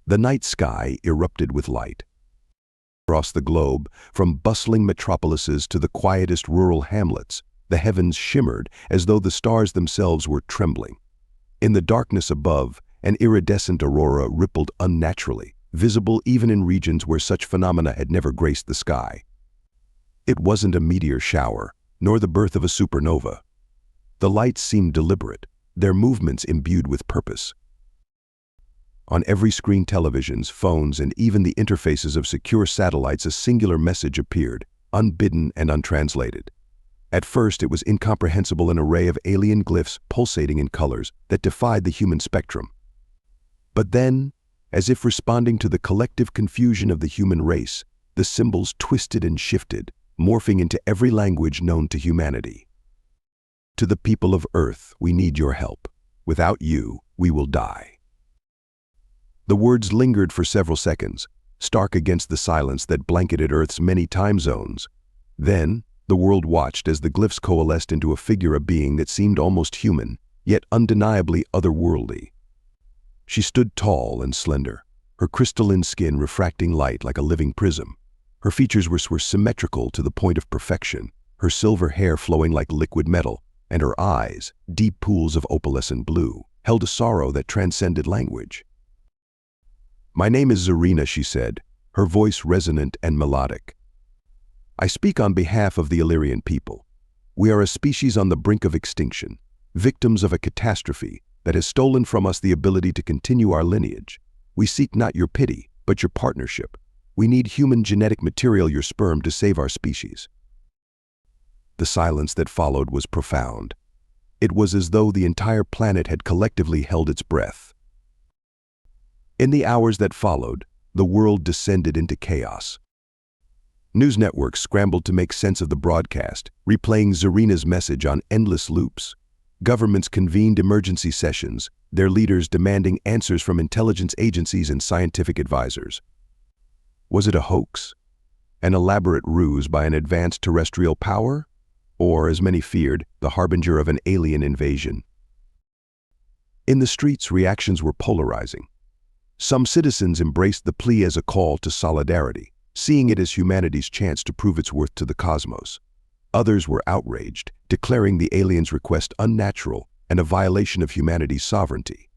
The night sky erupted with light. Across the globe, from bustling metropolises to the quietest rural hamlets, the heavens shimmered as though the stars themselves were trembling. In the darkness above, an iridescent aurora rippled unnaturally, visible even in regions where such phenomena had never graced the sky. It wasn't a meteor shower, nor the birth of a supernova. The lights seemed deliberate, their movements imbued with purpose. On every screen, televisions, phones, and even the interfaces of secure satellites, a singular message appeared, unbidden and untranslated. At first, it was incomprehensible, an array of alien glyphs pulsating in colors that defied the human spectrum. But then, as if responding to the collective confusion of the human race, the symbols twisted and shifted, morphing into every language known to humanity. To the people of Earth, we need your help. Without you, we will die. The words lingered for several seconds, stark against the silence that blanketed Earth's many time zones. Then, the world watched as the glyphs coalesced into a figure, a being that seemed almost human, yet undeniably otherworldly. She stood tall and slender, her crystalline skin refracting light like a living prism. Her features were symmetrical to the point of perfection, her silver hair flowing like liquid metal, and her eyes, deep pools of opalescent blue, held a sorrow that transcended language. "My name is Zarina," she said, her voice resonant and melodic. "I speak on behalf of the Illyrian people. We are a species on the brink of extinction, victims of a catastrophe that has stolen from us the ability to continue our lineage. We seek not your pity, but your partnership. We need human genetic material, your sperm, to save our species." The silence that followed was profound. It was as though the entire planet had collectively held its breath. In the hours that followed, the world descended into chaos. News networks scrambled to make sense of the broadcast, replaying Zarina's message on endless loops. Governments convened emergency sessions, their leaders demanding answers from intelligence agencies and scientific advisors. Was it a hoax? An elaborate ruse by an advanced terrestrial power? Or, as many feared, the harbinger of an alien invasion? In the streets, reactions were polarizing. Some citizens embraced the plea as a call to solidarity, seeing it as humanity's chance to prove its worth to the cosmos. Others were outraged, declaring the aliens' request unnatural and a violation of humanity's sovereignty.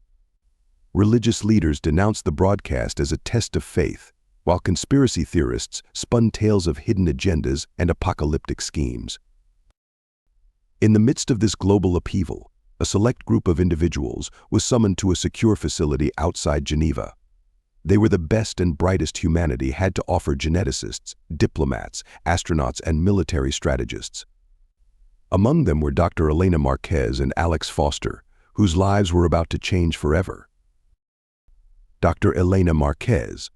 Religious leaders denounced the broadcast as a test of faith, while conspiracy theorists spun tales of hidden agendas and apocalyptic schemes. In the midst of this global upheaval, a select group of individuals was summoned to a secure facility outside Geneva. They were the best and brightest humanity had to offer: geneticists, diplomats, astronauts, and military strategists. Among them were Dr. Elena Marquez and Alex Foster, whose lives were about to change forever. Dr. Elena Marquez.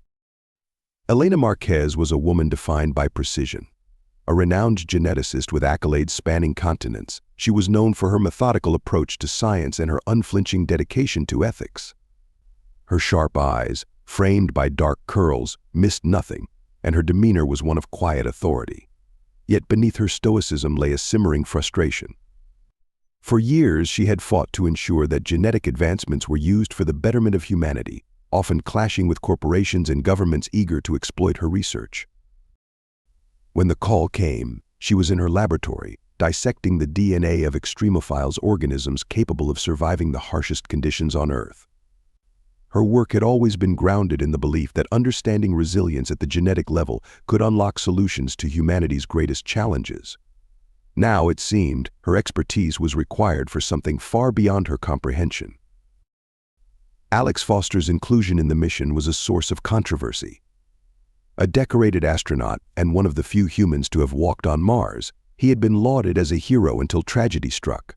Elena Marquez was a woman defined by precision. A renowned geneticist with accolades spanning continents, she was known for her methodical approach to science and her unflinching dedication to ethics. Her sharp eyes, framed by dark curls, missed nothing, and her demeanor was one of quiet authority. Yet beneath her stoicism lay a simmering frustration. For years, she had fought to ensure that genetic advancements were used for the betterment of humanity, often clashing with corporations and governments eager to exploit her research. When the call came, she was in her laboratory, dissecting the DNA of extremophiles, organisms capable of surviving the harshest conditions on Earth. Her work had always been grounded in the belief that understanding resilience at the genetic level could unlock solutions to humanity's greatest challenges. Now, it seemed, her expertise was required for something far beyond her comprehension. Alex Foster's inclusion in the mission was a source of controversy. A decorated astronaut and one of the few humans to have walked on Mars, he had been lauded as a hero until tragedy struck.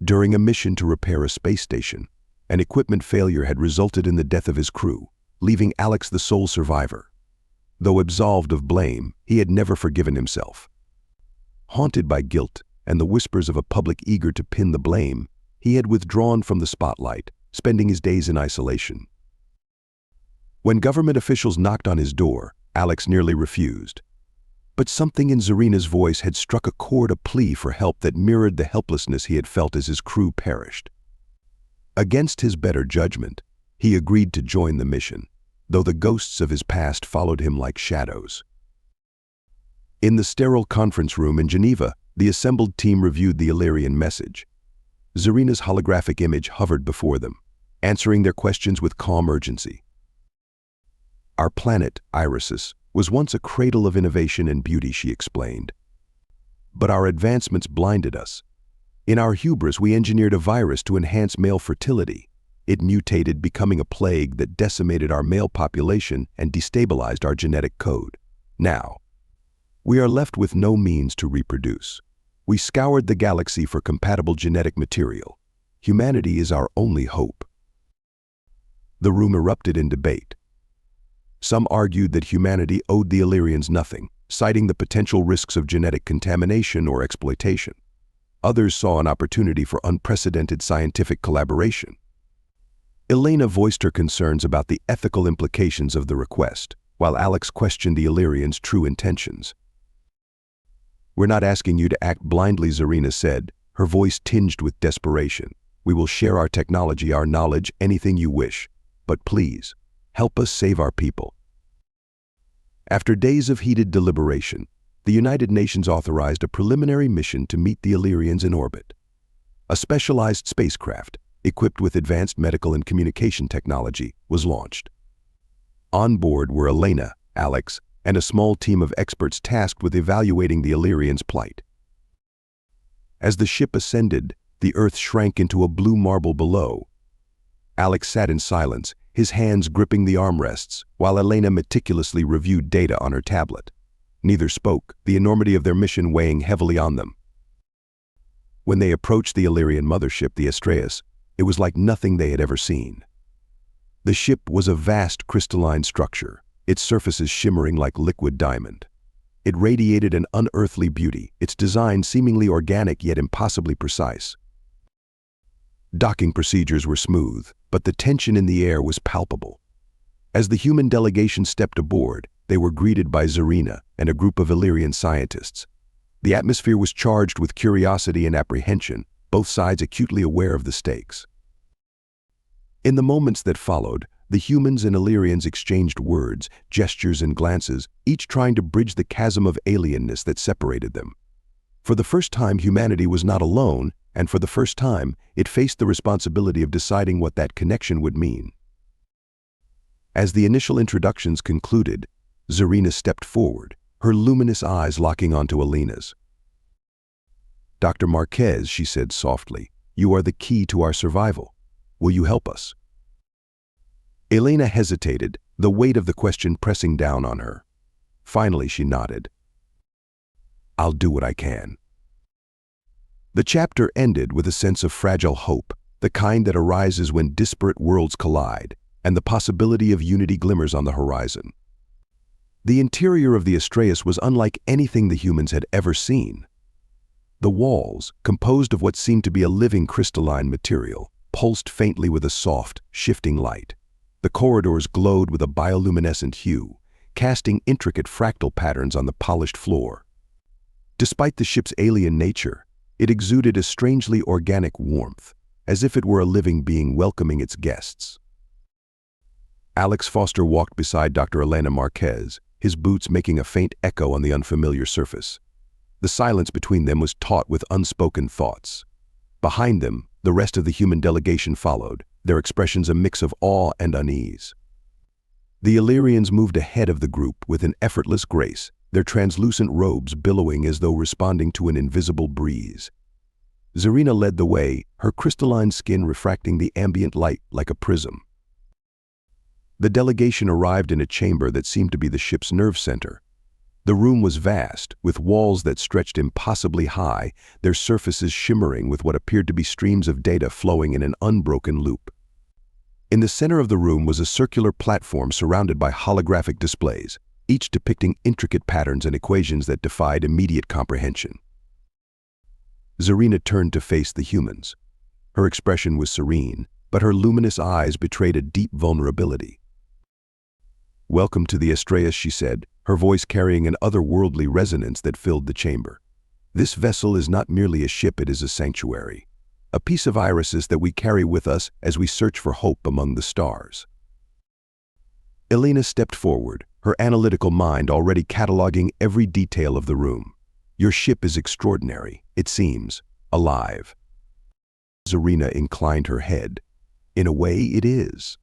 During a mission to repair a space station, an equipment failure had resulted in the death of his crew, leaving Alex the sole survivor. Though absolved of blame, he had never forgiven himself. Haunted by guilt and the whispers of a public eager to pin the blame, he had withdrawn from the spotlight, spending his days in isolation. When government officials knocked on his door, Alex nearly refused. But something in Zarina's voice had struck a chord, a plea for help that mirrored the helplessness he had felt as his crew perished. Against his better judgment, He agreed to join the mission, though the ghosts of his past followed him like shadows. In the sterile conference room in Geneva, the assembled team reviewed the Illyrian message. Zarina's holographic image hovered before them, answering their questions with calm urgency. Our planet, Irisis, was once a cradle of innovation and beauty, she explained. But our advancements blinded us. In our hubris, we engineered a virus to enhance male fertility. It mutated, becoming a plague that decimated our male population and destabilized our genetic code. Now, we are left with no means to reproduce. We scoured the galaxy for compatible genetic material. Humanity is our only hope. The room erupted in debate. Some argued that humanity owed the Illyrians nothing, citing the potential risks of genetic contamination or exploitation. Others saw an opportunity for unprecedented scientific collaboration. Elena voiced her concerns about the ethical implications of the request, while Alex questioned the Illyrians' true intentions. "We're not asking you to act blindly," Zarina said, her voice tinged with desperation. "We will share our technology, our knowledge, anything you wish. But please, help us save our people." After days of heated deliberation, the United Nations authorized a preliminary mission to meet the Illyrians in orbit. A specialized spacecraft, equipped with advanced medical and communication technology, was launched. On board were Elena, Alex, and a small team of experts tasked with evaluating the Illyrians' plight. As the ship ascended, the Earth shrank into a blue marble below. Alex sat in silence, his hands gripping the armrests, while Elena meticulously reviewed data on her tablet. Neither spoke, the enormity of their mission weighing heavily on them. When they approached the Illyrian mothership, the Astraeus, it was like nothing they had ever seen. The ship was a vast crystalline structure, its surfaces shimmering like liquid diamond. It radiated an unearthly beauty, its design seemingly organic yet impossibly precise. Docking procedures were smooth, but the tension in the air was palpable. As the human delegation stepped aboard, they were greeted by Zarina and a group of Illyrian scientists. The atmosphere was charged with curiosity and apprehension, both sides acutely aware of the stakes. In the moments that followed, the humans and Illyrians exchanged words, gestures, and glances, each trying to bridge the chasm of alienness that separated them. For the first time, humanity was not alone, and for the first time, it faced the responsibility of deciding what that connection would mean. As the initial introductions concluded, Zarina stepped forward, her luminous eyes locking onto Elena's. "Dr. Marquez," she said softly, "you are the key to our survival. Will you help us?" Elena hesitated, the weight of the question pressing down on her. Finally, she nodded. "I'll do what I can." The chapter ended with a sense of fragile hope, the kind that arises when disparate worlds collide, and the possibility of unity glimmers on the horizon. The interior of the Astraeus was unlike anything the humans had ever seen. The walls, composed of what seemed to be a living crystalline material, pulsed faintly with a soft, shifting light. The corridors glowed with a bioluminescent hue, casting intricate fractal patterns on the polished floor. Despite the ship's alien nature, it exuded a strangely organic warmth, as if it were a living being welcoming its guests. Alex Foster walked beside Dr. Elena Marquez, his boots making a faint echo on the unfamiliar surface. The silence between them was taut with unspoken thoughts. Behind them, the rest of the human delegation followed, their expressions a mix of awe and unease. The Illyrians moved ahead of the group with an effortless grace, their translucent robes billowing as though responding to an invisible breeze. Zarina led the way, her crystalline skin refracting the ambient light like a prism. The delegation arrived in a chamber that seemed to be the ship's nerve center. The room was vast, with walls that stretched impossibly high, their surfaces shimmering with what appeared to be streams of data flowing in an unbroken loop. In the center of the room was a circular platform surrounded by holographic displays, each depicting intricate patterns and equations that defied immediate comprehension. Zarina turned to face the humans. Her expression was serene, but her luminous eyes betrayed a deep vulnerability. "Welcome to the Astraeus," she said, her voice carrying an otherworldly resonance that filled the chamber. "This vessel is not merely a ship, it is a sanctuary. a piece of irises that we carry with us as we search for hope among the stars. Elena stepped forward, her analytical mind already cataloging every detail of the room. Your ship is extraordinary, it seems, alive. Zarina inclined her head. In a way, it is.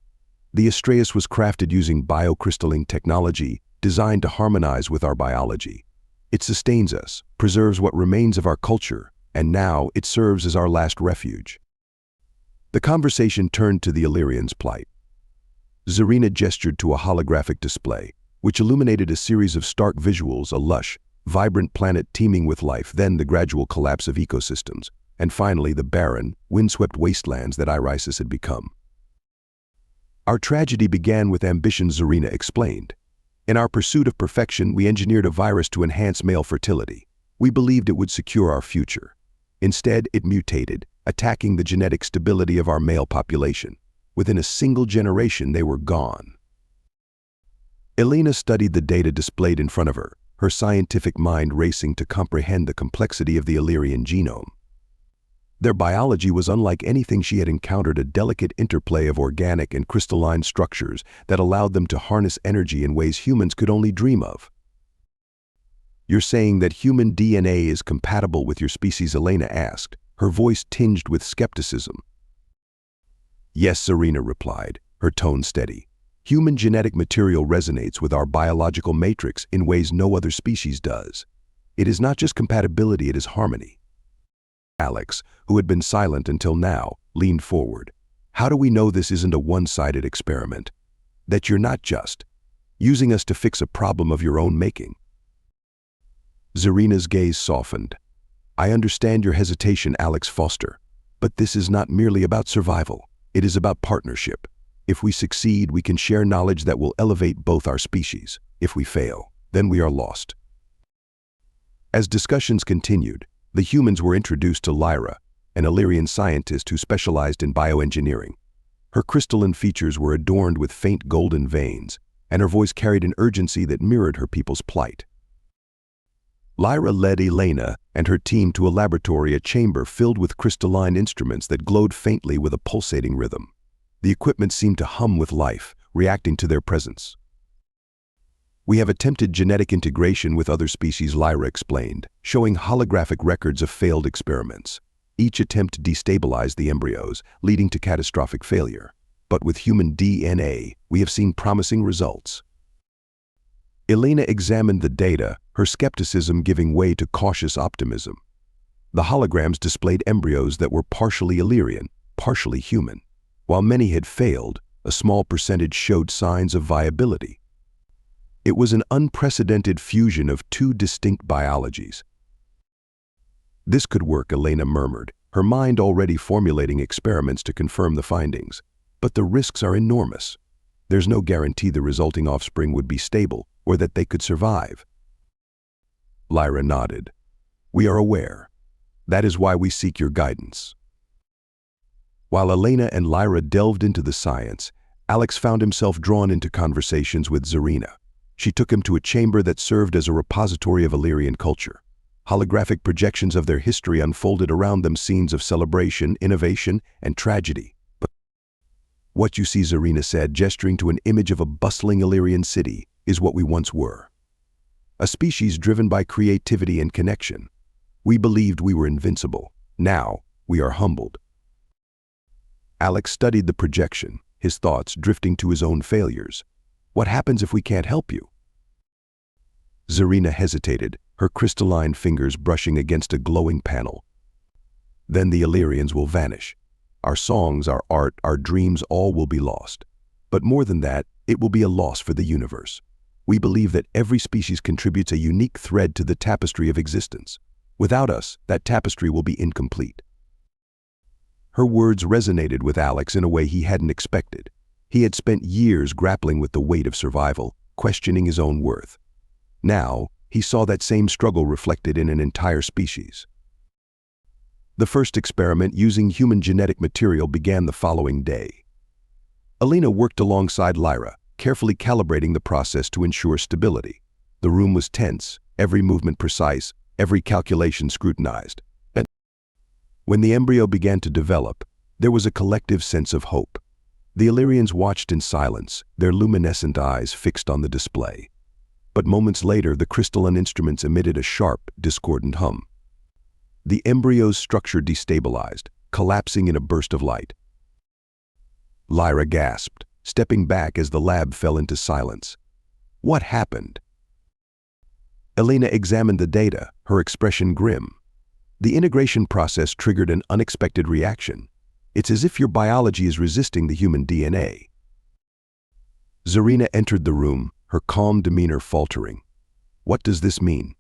The Astreus was crafted using biocrystalline technology designed to harmonize with our biology. It sustains us, preserves what remains of our culture, and now it serves as our last refuge. The conversation turned to the Illyrians' plight. Zarina gestured to a holographic display, which illuminated a series of stark visuals, a lush, vibrant planet teeming with life, then the gradual collapse of ecosystems, and finally the barren, windswept wastelands that Irisis had become. Our tragedy began with ambition, Zarina explained. In our pursuit of perfection, we engineered a virus to enhance male fertility. We believed it would secure our future. Instead, it mutated, attacking the genetic stability of our male population. Within a single generation, they were gone. Elena studied the data displayed in front of her, her scientific mind racing to comprehend the complexity of the Illyrian genome. Their biology was unlike anything she had encountered, a delicate interplay of organic and crystalline structures that allowed them to harness energy in ways humans could only dream of. You're saying that human DNA is compatible with your species? Elena asked, her voice tinged with skepticism. Yes, Zarina replied, her tone steady. Human genetic material resonates with our biological matrix in ways no other species does. It is not just compatibility, it is harmony. Alex, who had been silent until now, leaned forward. How do we know this isn't a one-sided experiment? That you're not just using us to fix a problem of your own making? Zarina's gaze softened. I understand your hesitation, Alex Foster, but this is not merely about survival. It is about partnership. If we succeed, we can share knowledge that will elevate both our species. If we fail, then we are lost. As discussions continued, the humans were introduced to Lyra, an Illyrian scientist who specialized in bioengineering. Her crystalline features were adorned with faint golden veins, and her voice carried an urgency that mirrored her people's plight. Lyra led Elena and her team to a laboratory, a chamber filled with crystalline instruments that glowed faintly with a pulsating rhythm. The equipment seemed to hum with life, reacting to their presence. We have attempted genetic integration with other species, Lyra explained, showing holographic records of failed experiments. Each attempt destabilized the embryos, leading to catastrophic failure. But with human DNA, we have seen promising results. Elena examined the data, her skepticism giving way to cautious optimism. The holograms displayed embryos that were partially Illyrian, partially human. While many had failed, a small percentage showed signs of viability. It was an unprecedented fusion of two distinct biologies. This could work, Elena murmured, her mind already formulating experiments to confirm the findings. But the risks are enormous. There's no guarantee the resulting offspring would be stable or that they could survive. Lyra nodded. We are aware. That is why we seek your guidance. While Elena and Lyra delved into the science, Alex found himself drawn into conversations with Zarina. She took him to a chamber that served as a repository of Illyrian culture. Holographic projections of their history unfolded around them, scenes of celebration, innovation, and tragedy. But what you see, Zarina said, gesturing to an image of a bustling Illyrian city, is what we once were. A species driven by creativity and connection. We believed we were invincible. Now, we are humbled. Alex studied the projection, his thoughts drifting to his own failures. What happens if we can't help you? Zarina hesitated, her crystalline fingers brushing against a glowing panel. Then the Illyrians will vanish. Our songs, our art, our dreams, all will be lost. But more than that, it will be a loss for the universe. We believe that every species contributes a unique thread to the tapestry of existence. Without us, that tapestry will be incomplete. Her words resonated with Alex in a way he hadn't expected. He had spent years grappling with the weight of survival, questioning his own worth. Now, he saw that same struggle reflected in an entire species. The first experiment using human genetic material began the following day. Elena worked alongside Lyra, carefully calibrating the process to ensure stability. The room was tense, every movement precise, every calculation scrutinized. When the embryo began to develop, there was a collective sense of hope. The Illyrians watched in silence, their luminescent eyes fixed on the display. But moments later, the crystalline instruments emitted a sharp, discordant hum. The embryo's structure destabilized, collapsing in a burst of light. Lyra gasped, stepping back as the lab fell into silence. What happened? Elena examined the data, her expression grim. The integration process triggered an unexpected reaction. It's as if your biology is resisting the human DNA. Zarina entered the room, her calm demeanor faltering. What does this mean?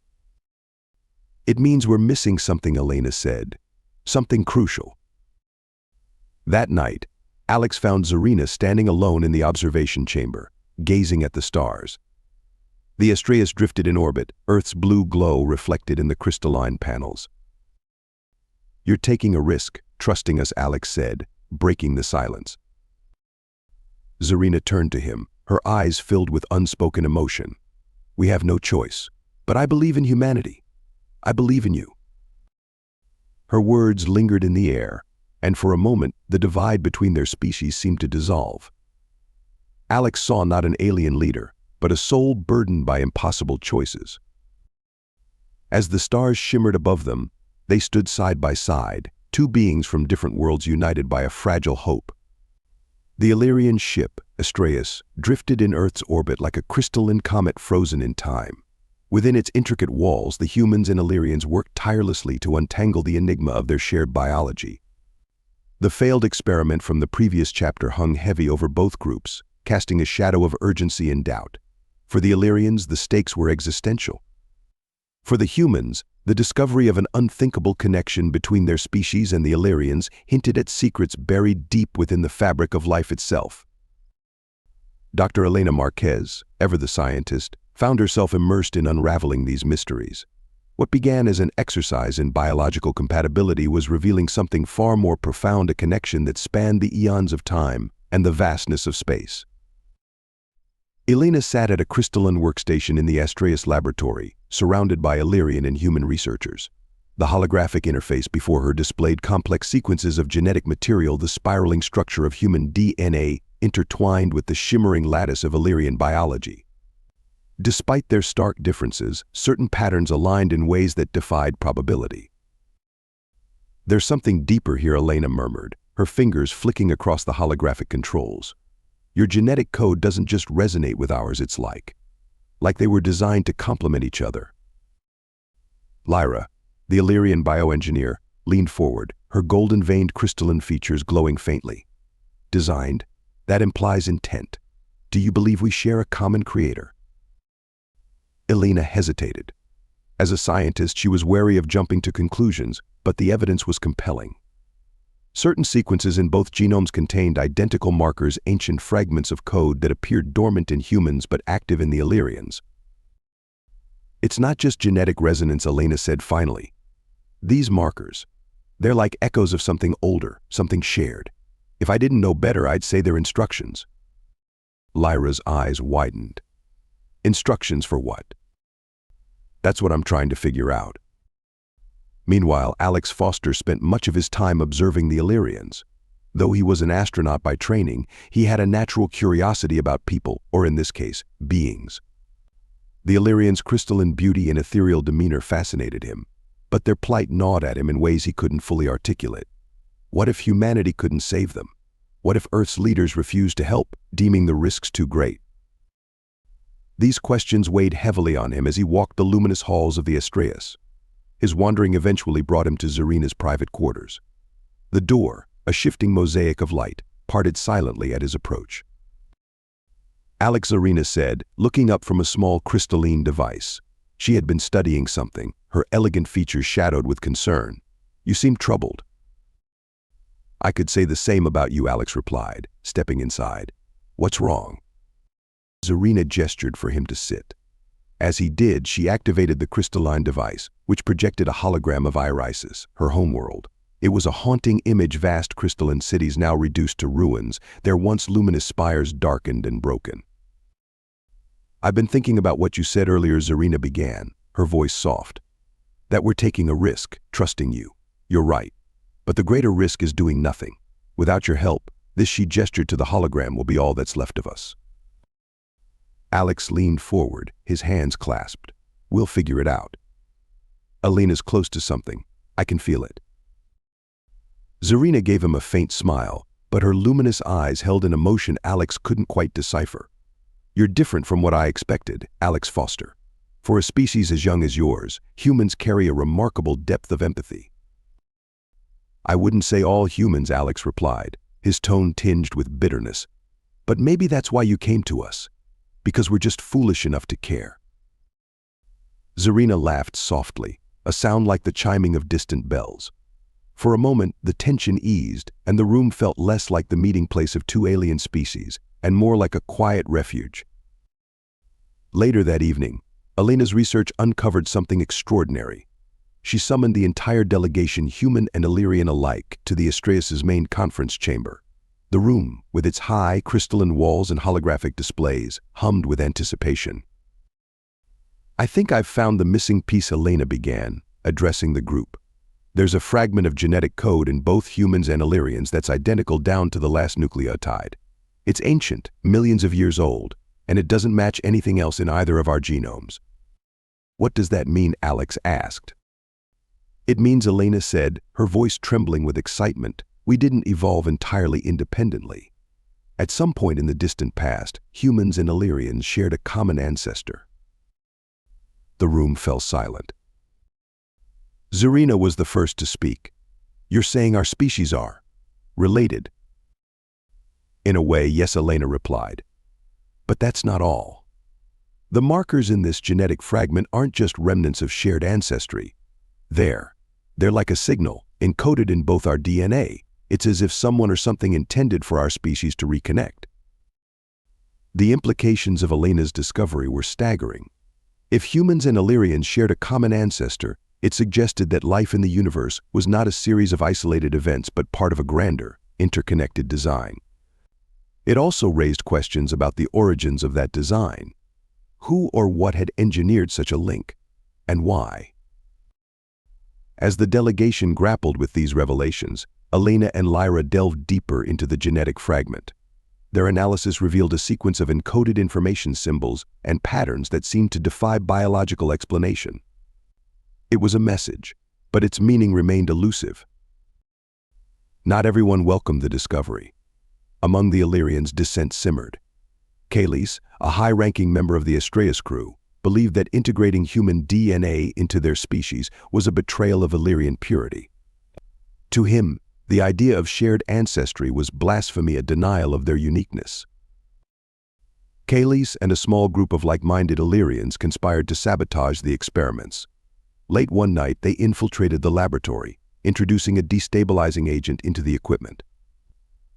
It means we're missing something, Elena said. Something crucial. That night, Alex found Zarina standing alone in the observation chamber, gazing at the stars. The Astraeus drifted in orbit, Earth's blue glow reflected in the crystalline panels. You're taking a risk, trusting us, Alex said, breaking the silence. Zarina turned to him, her eyes filled with unspoken emotion. We have no choice, but I believe in humanity. I believe in you. Her words lingered in the air, and for a moment, the divide between their species seemed to dissolve. Alex saw not an alien leader, but a soul burdened by impossible choices. As the stars shimmered above them, they stood side by side, two beings from different worlds united by a fragile hope. The Illyrian ship, Astraeus, drifted in Earth's orbit like a crystalline comet frozen in time. Within its intricate walls, the humans and Illyrians worked tirelessly to untangle the enigma of their shared biology. The failed experiment from the previous chapter hung heavy over both groups, casting a shadow of urgency and doubt. For the Illyrians, the stakes were existential. For the humans, the discovery of an unthinkable connection between their species and the Illyrians hinted at secrets buried deep within the fabric of life itself. Dr. Elena Marquez, ever the scientist, found herself immersed in unraveling these mysteries. What began as an exercise in biological compatibility was revealing something far more profound, a connection that spanned the eons of time and the vastness of space. Elena sat at a crystalline workstation in the Astraeus laboratory, surrounded by Illyrian and human researchers. The holographic interface before her displayed complex sequences of genetic material, the spiraling structure of human DNA intertwined with the shimmering lattice of Illyrian biology. Despite their stark differences, certain patterns aligned in ways that defied probability. There's something deeper here, Elena murmured, her fingers flicking across the holographic controls. Your genetic code doesn't just resonate with ours, it's like they were designed to complement each other. Lyra, the Illyrian bioengineer, leaned forward, her golden-veined crystalline features glowing faintly. Designed? That implies intent. Do you believe we share a common creator? Elena hesitated. As a scientist, she was wary of jumping to conclusions, but the evidence was compelling. Certain sequences in both genomes contained identical markers, ancient fragments of code that appeared dormant in humans but active in the Illyrians. It's not just genetic resonance, Elena said finally. These markers, they're like echoes of something older, something shared. If I didn't know better, I'd say they're instructions. Lyra's eyes widened. Instructions for what? That's what I'm trying to figure out. Meanwhile, Alex Foster spent much of his time observing the Illyrians. Though he was an astronaut by training, he had a natural curiosity about people, or in this case, beings. The Illyrians' crystalline beauty and ethereal demeanor fascinated him, but their plight gnawed at him in ways he couldn't fully articulate. What if humanity couldn't save them? What if Earth's leaders refused to help, deeming the risks too great? These questions weighed heavily on him as he walked the luminous halls of the Astraeus. His wandering eventually brought him to Zarina's private quarters. The door, a shifting mosaic of light, parted silently at his approach. Alex, Zarina said, looking up from a small crystalline device. She had been studying something, her elegant features shadowed with concern. You seem troubled. I could say the same about you, Alex replied, stepping inside. What's wrong? Zarina gestured for him to sit. As he did, she activated the crystalline device, which projected a hologram of Irisis, her homeworld. It was a haunting image, vast crystalline cities now reduced to ruins, their once luminous spires darkened and broken. I've been thinking about what you said earlier, Zarina began, her voice soft. That we're taking a risk, trusting you. You're right. But the greater risk is doing nothing. Without your help, this she gestured to the hologram will be all that's left of us. Alex leaned forward, his hands clasped. We'll figure it out. Elena's close to something. I can feel it. Zarina gave him a faint smile, but her luminous eyes held an emotion Alex couldn't quite decipher. You're different from what I expected, Alex Foster. For a species as young as yours, humans carry a remarkable depth of empathy. I wouldn't say all humans, Alex replied, his tone tinged with bitterness. But maybe that's why you came to us. Because we're just foolish enough to care. Zarina laughed softly, a sound like the chiming of distant bells. For a moment, the tension eased, and the room felt less like the meeting place of two alien species, and more like a quiet refuge. Later that evening, Elena's research uncovered something extraordinary. She summoned the entire delegation, human and Illyrian alike, to the Astraeus' main conference chamber. The room, with its high, crystalline walls and holographic displays, hummed with anticipation. I think I've found the missing piece, Elena began, addressing the group. There's a fragment of genetic code in both humans and Illyrians that's identical down to the last nucleotide. It's ancient, millions of years old, and it doesn't match anything else in either of our genomes. What does that mean? Alex asked. It means, Elena said, her voice trembling with excitement, we didn't evolve entirely independently. At some point in the distant past, humans and Illyrians shared a common ancestor. The room fell silent. Zarina was the first to speak. You're saying our species are related? In a way, yes, Elena replied. But that's not all. The markers in this genetic fragment aren't just remnants of shared ancestry. They're like a signal, encoded in both our DNA. It's as if someone or something intended for our species to reconnect. The implications of Elena's discovery were staggering. If humans and Illyrians shared a common ancestor, it suggested that life in the universe was not a series of isolated events but part of a grander, interconnected design. It also raised questions about the origins of that design. Who or what had engineered such a link, and why? As the delegation grappled with these revelations, Elena and Lyra delved deeper into the genetic fragment. Their analysis revealed a sequence of encoded information symbols and patterns that seemed to defy biological explanation. It was a message, but its meaning remained elusive. Not everyone welcomed the discovery. Among the Illyrians, dissent simmered. Kalis, a high-ranking member of the Astraeus crew, believed that integrating human DNA into their species was a betrayal of Illyrian purity. To him, the idea of shared ancestry was blasphemy, a denial of their uniqueness. Kalis and a small group of like-minded Illyrians conspired to sabotage the experiments. Late one night, they infiltrated the laboratory, introducing a destabilizing agent into the equipment.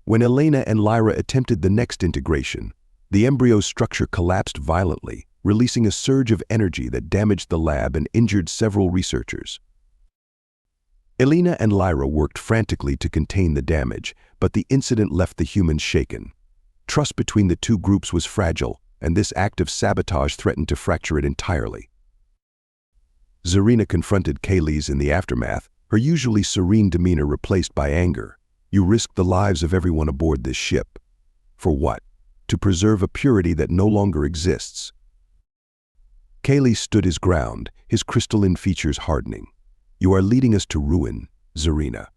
When Elena and Lyra attempted the next integration, the embryo's structure collapsed violently, releasing a surge of energy that damaged the lab and injured several researchers. Elena and Lyra worked frantically to contain the damage, but the incident left the humans shaken. Trust between the two groups was fragile, and this act of sabotage threatened to fracture it entirely. Zarina confronted Kalis in the aftermath, her usually serene demeanor replaced by anger. You risked the lives of everyone aboard this ship. For what? To preserve a purity that no longer exists. Kalis stood his ground, his crystalline features hardening. You are leading us to ruin, Zarina.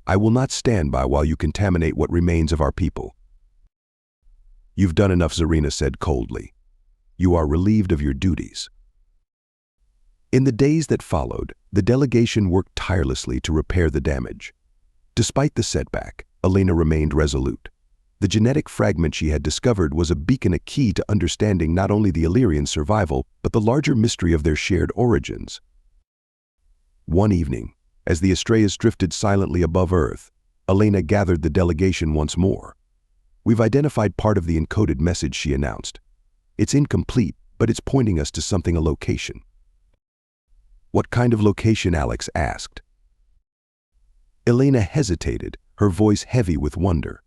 I will not stand by while you contaminate what remains of our people. You've done enough, Zarina said coldly. You are relieved of your duties. In the days that followed, the delegation worked tirelessly to repair the damage. Despite the setback, Elena remained resolute. The genetic fragment she had discovered was a beacon, a key to understanding not only the Illyrian survival, but the larger mystery of their shared origins. One evening, as the Astraeus drifted silently above Earth, Elena gathered the delegation once more. We've identified part of the encoded message, she announced. It's incomplete, but it's pointing us to something, a location. What kind of location? Alex asked. Elena hesitated, her voice heavy with wonder.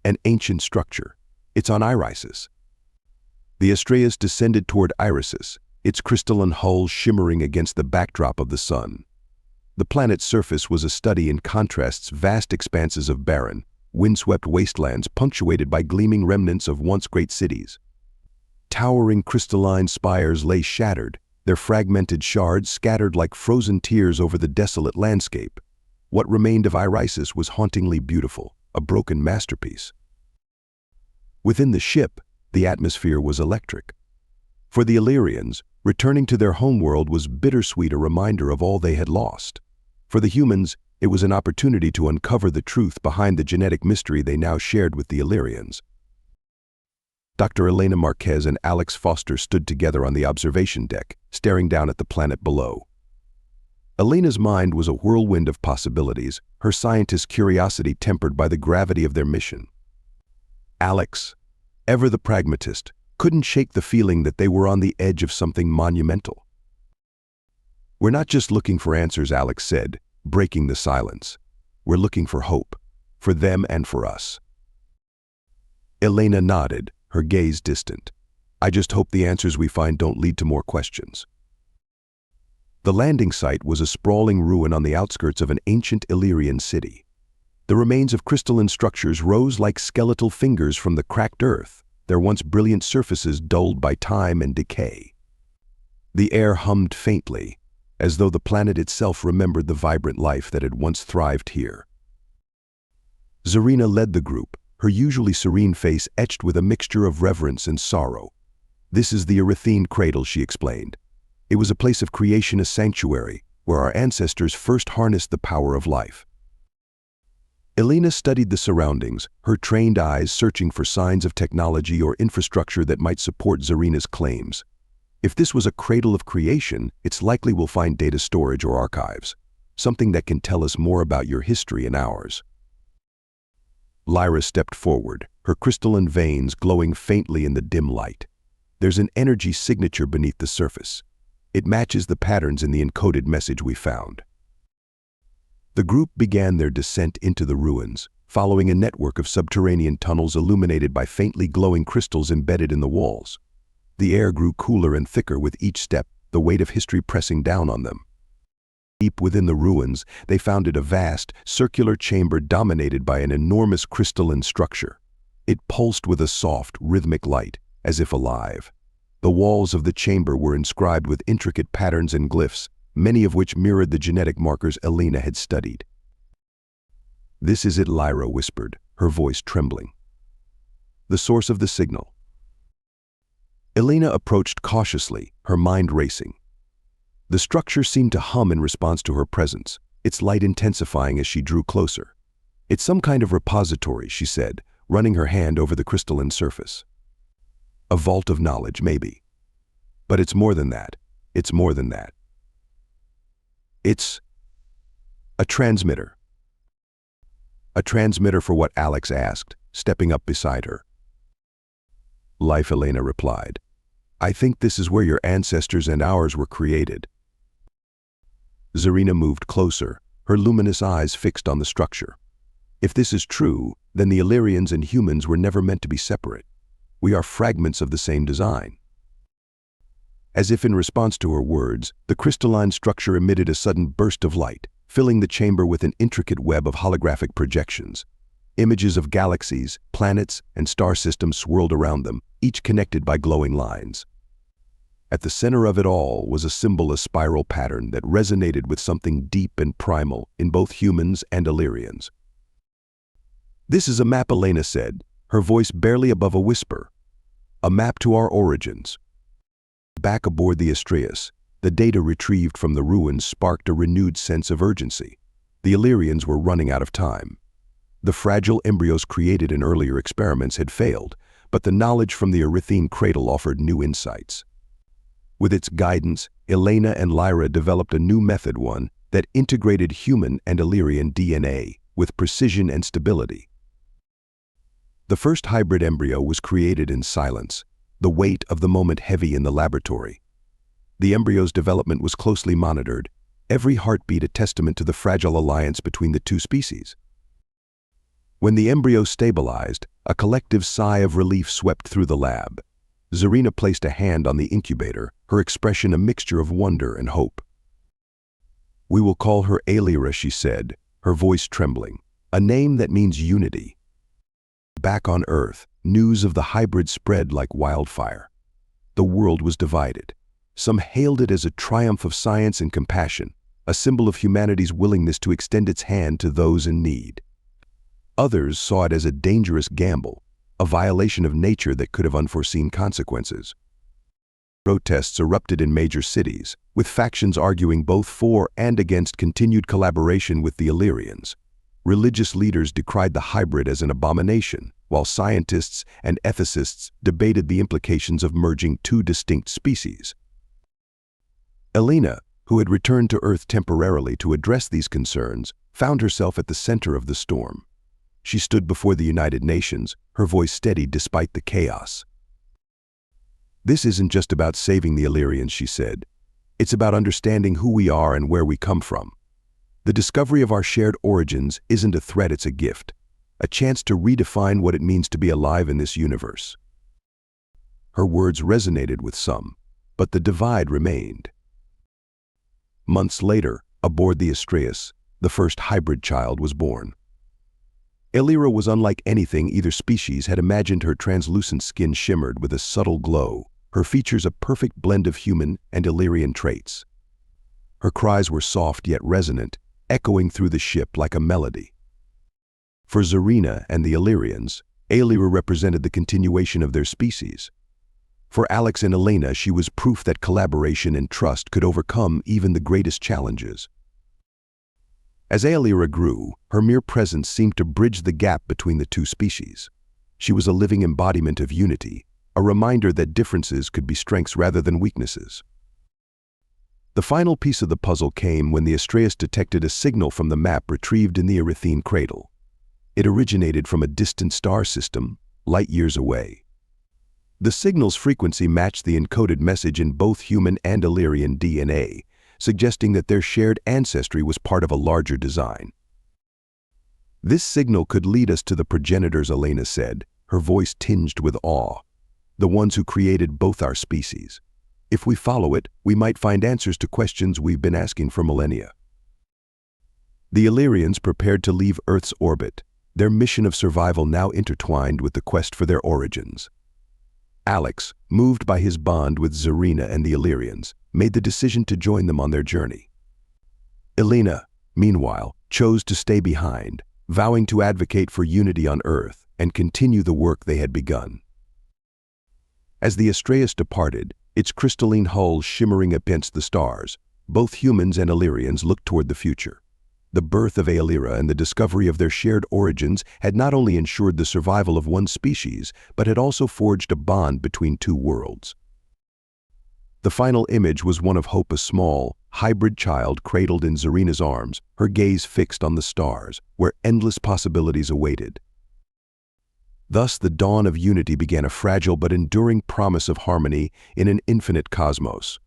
An ancient structure. It's on Irisis. The Astraeus descended toward Irisis, its crystalline hull shimmering against the backdrop of the sun. The planet's surface was a study in contrasts, vast expanses of barren, windswept wastelands punctuated by gleaming remnants of once great cities. Towering crystalline spires lay shattered, their fragmented shards scattered like frozen tears over the desolate landscape. What remained of Irisis was hauntingly beautiful, a broken masterpiece. Within the ship, the atmosphere was electric. For the Illyrians, returning to their homeworld was bittersweet, a reminder of all they had lost. For the humans, it was an opportunity to uncover the truth behind the genetic mystery they now shared with the Illyrians. Dr. Elena Marquez and Alex Foster stood together on the observation deck, staring down at the planet below. Elena's mind was a whirlwind of possibilities, her scientist's curiosity tempered by the gravity of their mission. Alex, ever the pragmatist, couldn't shake the feeling that they were on the edge of something monumental. "We're not just looking for answers," Alex said, breaking the silence. "We're looking for hope, for them and for us." Elena nodded, her gaze distant. "I just hope the answers we find don't lead to more questions." The landing site was a sprawling ruin on the outskirts of an ancient Illyrian city. The remains of crystalline structures rose like skeletal fingers from the cracked earth, their once brilliant surfaces dulled by time and decay. The air hummed faintly, as though the planet itself remembered the vibrant life that had once thrived here. Zarina led the group, her usually serene face etched with a mixture of reverence and sorrow. "This is the Erythene cradle," she explained. "It was a place of creation, a sanctuary, where our ancestors first harnessed the power of life." Elena studied the surroundings, her trained eyes searching for signs of technology or infrastructure that might support Zarina's claims. If this was a cradle of creation, it's likely we'll find data storage or archives, something that can tell us more about your history and ours. Lyra stepped forward, her crystalline veins glowing faintly in the dim light. "There's an energy signature beneath the surface. It matches the patterns in the encoded message we found." The group began their descent into the ruins, following a network of subterranean tunnels illuminated by faintly glowing crystals embedded in the walls. The air grew cooler and thicker with each step, the weight of history pressing down on them. Deep within the ruins, they found a vast, circular chamber dominated by an enormous crystalline structure. It pulsed with a soft, rhythmic light, as if alive. The walls of the chamber were inscribed with intricate patterns and glyphs, many of which mirrored the genetic markers Elena had studied. "This is it," Lyra whispered, her voice trembling. "The source of the signal." Elena approached cautiously, her mind racing. The structure seemed to hum in response to her presence, its light intensifying as she drew closer. "It's some kind of repository," she said, running her hand over the crystalline surface. "A vault of knowledge, maybe. But it's more than that. It's more than that. It's a transmitter." "A transmitter for what?" Alex asked, stepping up beside her. "Life," Elena replied. "I think this is where your ancestors and ours were created." Zarina moved closer, her luminous eyes fixed on the structure. "If this is true, then the Illyrians and humans were never meant to be separate. We are fragments of the same design." As if in response to her words, the crystalline structure emitted a sudden burst of light, filling the chamber with an intricate web of holographic projections. Images of galaxies, planets, and star systems swirled around them, each connected by glowing lines. At the center of it all was a symbol, a spiral pattern that resonated with something deep and primal in both humans and Illyrians. "This is a map," Elena said, her voice barely above a whisper. "A map to our origins." Back aboard the Astraeus, the data retrieved from the ruins sparked a renewed sense of urgency. The Illyrians were running out of time. The fragile embryos created in earlier experiments had failed, but the knowledge from the Erythene cradle offered new insights. With its guidance, Elena and Lyra developed a new method, one that integrated human and Illyrian DNA with precision and stability. The first hybrid embryo was created in silence, the weight of the moment heavy in the laboratory. The embryo's development was closely monitored, every heartbeat a testament to the fragile alliance between the two species. When the embryo stabilized, a collective sigh of relief swept through the lab. Zarina placed a hand on the incubator, her expression a mixture of wonder and hope. "We will call her Aelira," she said, her voice trembling. "A name that means unity." Back on Earth, news of the hybrid spread like wildfire. The world was divided. Some hailed it as a triumph of science and compassion, a symbol of humanity's willingness to extend its hand to those in need. Others saw it as a dangerous gamble, a violation of nature that could have unforeseen consequences. Protests erupted in major cities, with factions arguing both for and against continued collaboration with the Illyrians. Religious leaders decried the hybrid as an abomination, while scientists and ethicists debated the implications of merging two distinct species. Elena, who had returned to Earth temporarily to address these concerns, found herself at the center of the storm. She stood before the United Nations, her voice steady despite the chaos. "This isn't just about saving the Illyrians," she said. "It's about understanding who we are and where we come from. The discovery of our shared origins isn't a threat, it's a gift, a chance to redefine what it means to be alive in this universe." Her words resonated with some, but the divide remained. Months later, aboard the Astraeus, the first hybrid child was born. Aelira was unlike anything either species had imagined. Her translucent skin shimmered with a subtle glow, her features a perfect blend of human and Illyrian traits. Her cries were soft yet resonant, echoing through the ship like a melody. For Zarina and the Illyrians, Aelira represented the continuation of their species. For Alex and Elena, she was proof that collaboration and trust could overcome even the greatest challenges. As Aelira grew, her mere presence seemed to bridge the gap between the two species. She was a living embodiment of unity, a reminder that differences could be strengths rather than weaknesses. The final piece of the puzzle came when the Astraeus detected a signal from the map retrieved in the Erythine cradle. It originated from a distant star system, light years away. The signal's frequency matched the encoded message in both human and Illyrian DNA, suggesting that their shared ancestry was part of a larger design. "This signal could lead us to the progenitors," Elena said, her voice tinged with awe. "The ones who created both our species. If we follow it, we might find answers to questions we've been asking for millennia." The Illyrians prepared to leave Earth's orbit, their mission of survival now intertwined with the quest for their origins. Alex, moved by his bond with Zarina and the Illyrians, made the decision to join them on their journey. Elena, meanwhile, chose to stay behind, vowing to advocate for unity on Earth and continue the work they had begun. As the Astraeus departed, its crystalline hull shimmering against the stars, both humans and Illyrians looked toward the future. The birth of Aelira and the discovery of their shared origins had not only ensured the survival of one species, but had also forged a bond between two worlds. The final image was one of Hope, a small, hybrid child cradled in Zarina's arms, her gaze fixed on the stars, where endless possibilities awaited. Thus the dawn of unity began, a fragile but enduring promise of harmony in an infinite cosmos.